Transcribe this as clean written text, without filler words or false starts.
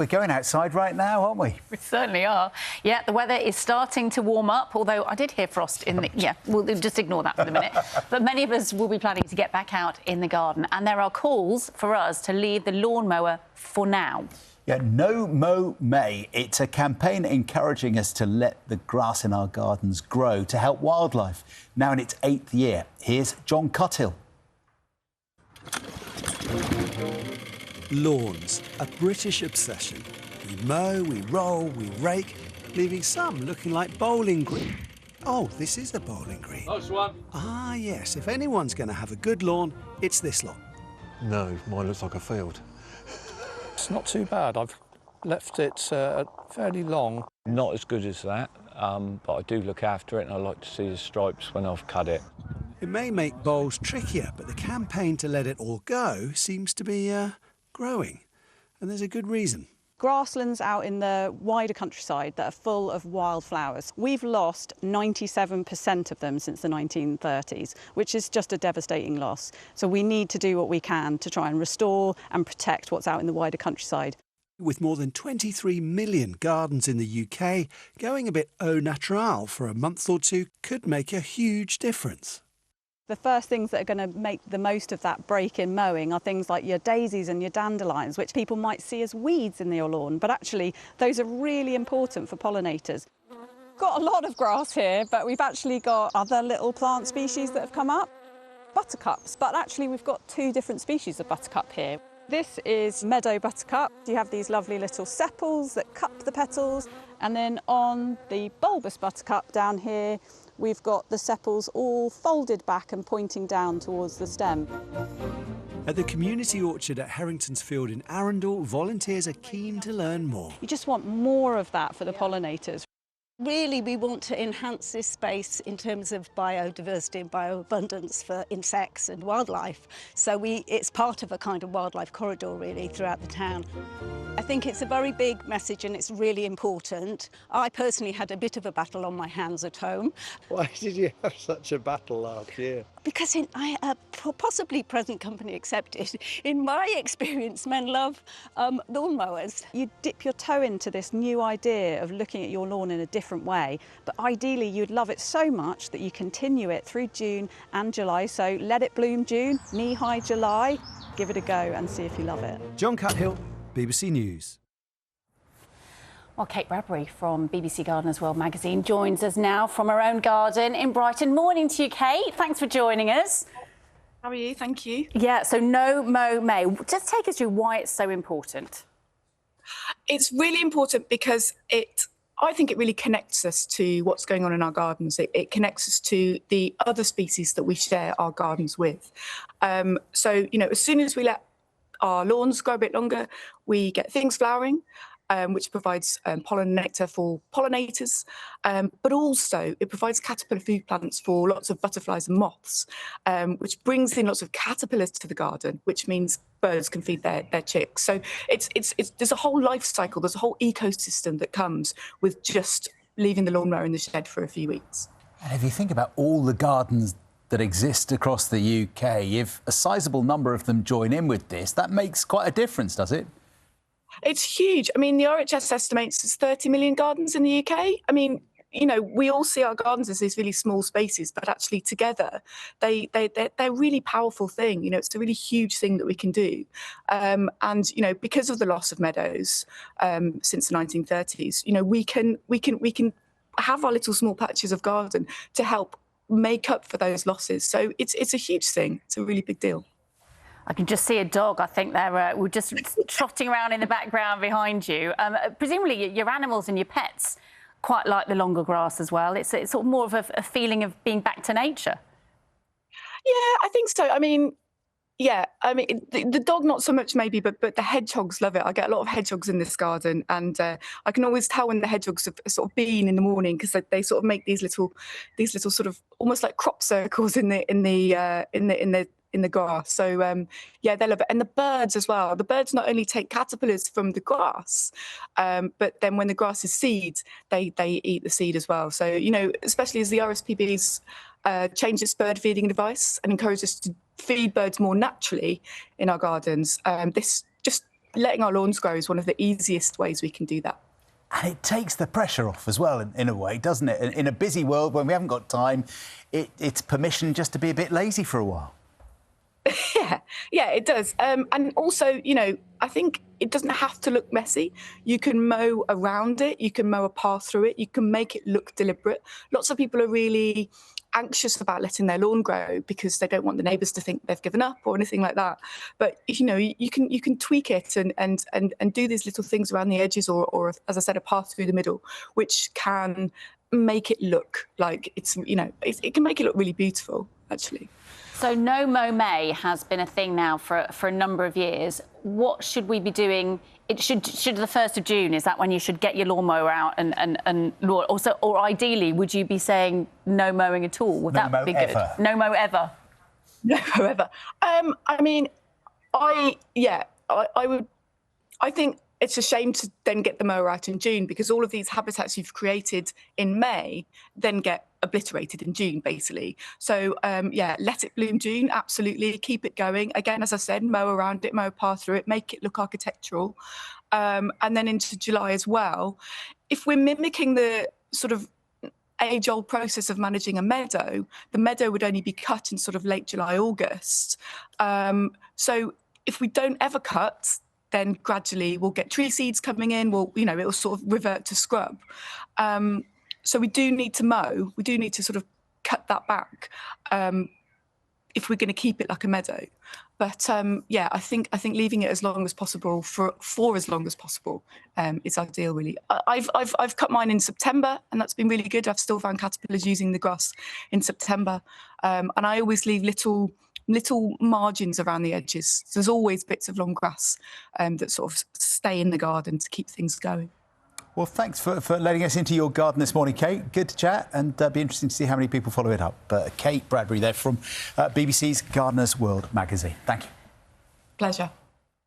We're going outside right now, aren't we? We certainly are. Yeah, the weather is starting to warm up, although I did hear frost in the... Yeah, we'll just ignore that for the minute. But many of us will be planning to get back out in the garden, and there are calls for us to leave the lawnmower for now. Yeah, no Mow May. It's a campaign encouraging us to let the grass in our gardens grow to help wildlife. Now in its 8th year, here's John Cuthill. Lawns, a British obsession. We mow, we roll, we rake, leaving some looking like bowling green. Oh, this is a bowling green. Nice one. Ah, yes, if anyone's going to have a good lawn, it's this lot. No, mine looks like a field. It's not too bad. I've left it fairly long. Not as good as that, but I do look after it and I like to see the stripes when I've cut it. It may make bowls trickier, but the campaign to let it all go seems to be growing. And there's a good reason. Grasslands out in the wider countryside that are full of wildflowers. We've lost 97% of them since the 1930s, which is just a devastating loss. So we need to do what we can to try and restore and protect what's out in the wider countryside. With more than 23 million gardens in the UK, going a bit au naturel for a month or two could make a huge difference. The first things that are going to make the most of that break in mowing are things like your daisies and your dandelions, which people might see as weeds in your lawn, but actually those are really important for pollinators. Got a lot of grass here, but we've actually got other little plant species that have come up. Buttercups, but actually we've got 2 different species of buttercup here. This is meadow buttercup. You have these lovely little sepals that cup the petals, and then on the bulbous buttercup down here, we've got the sepals all folded back and pointing down towards the stem. At the community orchard at Harrington's Field in Arundel, volunteers are keen to learn more. You just want more of that for the pollinators. Really, we want to enhance this space in terms of biodiversity and bioabundance for insects and wildlife. So it's part of a kind of wildlife corridor, really, throughout the town. I think it's a very big message and it's really important. I personally had a bit of a battle on my hands at home. Why did you have such a battle last year? Because possibly present company accepted, in my experience, men love lawnmowers. You dip your toe into this new idea of looking at your lawn in a different way, but ideally you'd love it so much that you continue it through June and July. So let it bloom June, knee-high July, give it a go and see if you love it. John Cuthill, BBC News. Well, Kate Bradbury from BBC Gardeners World magazine joins us now from her own garden in Brighton. Morning to you, Kate. Thanks for joining us. How are you? Thank you. Yeah, so no Mow May. Just take us through why it's so important. It's really important because I think it really connects us to what's going on in our gardens. It connects us to the other species that we share our gardens with. So, you know, as soon as we let our lawns grow a bit longer, we get things flowering, which provides pollen and nectar for pollinators, but also it provides caterpillar food plants for lots of butterflies and moths, which brings in lots of caterpillars to the garden, which means birds can feed their chicks. So there's a whole life cycle, there's a whole ecosystem that comes with just leaving the lawnmower in the shed for a few weeks. And if you think about all the gardens that exist across the UK, if a sizable number of them join in with this, that makes quite a difference, does it? It's huge. I mean, the RHS estimates there's 30 million gardens in the UK. I mean, you know, we all see our gardens as these really small spaces, but actually together, they're a really powerful thing. You know, it's a really huge thing that we can do. And, you know, because of the loss of meadows since the 1930s, you know, we can have our little small patches of garden to help make up for those losses. So it's a huge thing. It's a really big deal. I can just see a dog. I think we're just trotting around in the background behind you. Presumably your animals and your pets quite like the longer grass as well. It's sort of more of a feeling of being back to nature. Yeah, I think so. I mean, yeah, I mean, the dog not so much maybe, but the hedgehogs love it. I get a lot of hedgehogs in this garden, and I can always tell when the hedgehogs have sort of been in the morning because they sort of make these little sort of almost like crop circles in the grass. So yeah, they love it. And the birds as well. The birds not only take caterpillars from the grass, but then when the grass is seed, they eat the seed as well. So, you know, especially as the RSPB's changed its bird feeding advice and encouraged us to feed birds more naturally in our gardens, this just letting our lawns grow is one of the easiest ways we can do that. And it takes the pressure off as well, in a way, doesn't it? In a busy world, when we haven't got time, it's permission just to be a bit lazy for a while. Yeah, it does. And also, you know, I think it doesn't have to look messy. You can mow around it. You can mow a path through it. You can make it look deliberate. Lots of people are really anxious about letting their lawn grow because they don't want the neighbours to think they've given up or anything like that. But, you know, you can tweak it and do these little things around the edges or, as I said, a path through the middle, which can make it look like it's, you know, it can make it look really beautiful, actually. So No Mow May has been a thing now for a number of years. What should we be doing? It should the 1st of June, is that when you should get your lawnmower out and also, or ideally, would you be saying no mowing at all? Would that be good? No mow ever. No mow ever. I mean, I think it's a shame to then get the mower out in June, because all of these habitats you've created in May then get obliterated in June, basically. So, yeah, let it bloom June, absolutely. Keep it going. Again, as I said, mow around it, mow a path through it, make it look architectural. And then into July as well. If we're mimicking the sort of age-old process of managing a meadow, the meadow would only be cut in sort of late July, August. So if we don't ever cut, then gradually we'll get tree seeds coming in. It'll sort of revert to scrub. So we do need to mow. We do need to sort of cut that back if we're going to keep it like a meadow. But yeah, I think leaving it as long as possible for as long as possible is ideal, really. I've cut mine in September, and that's been really good. I've still found caterpillars using the grass in September, and I always leave little margins around the edges. So there's always bits of long grass that sort of stay in the garden to keep things going. Well, thanks for letting us into your garden this morning, Kate. Good to chat, and be interesting to see how many people follow it up. Kate Bradbury there from BBC's Gardener's World magazine. Thank you. Pleasure.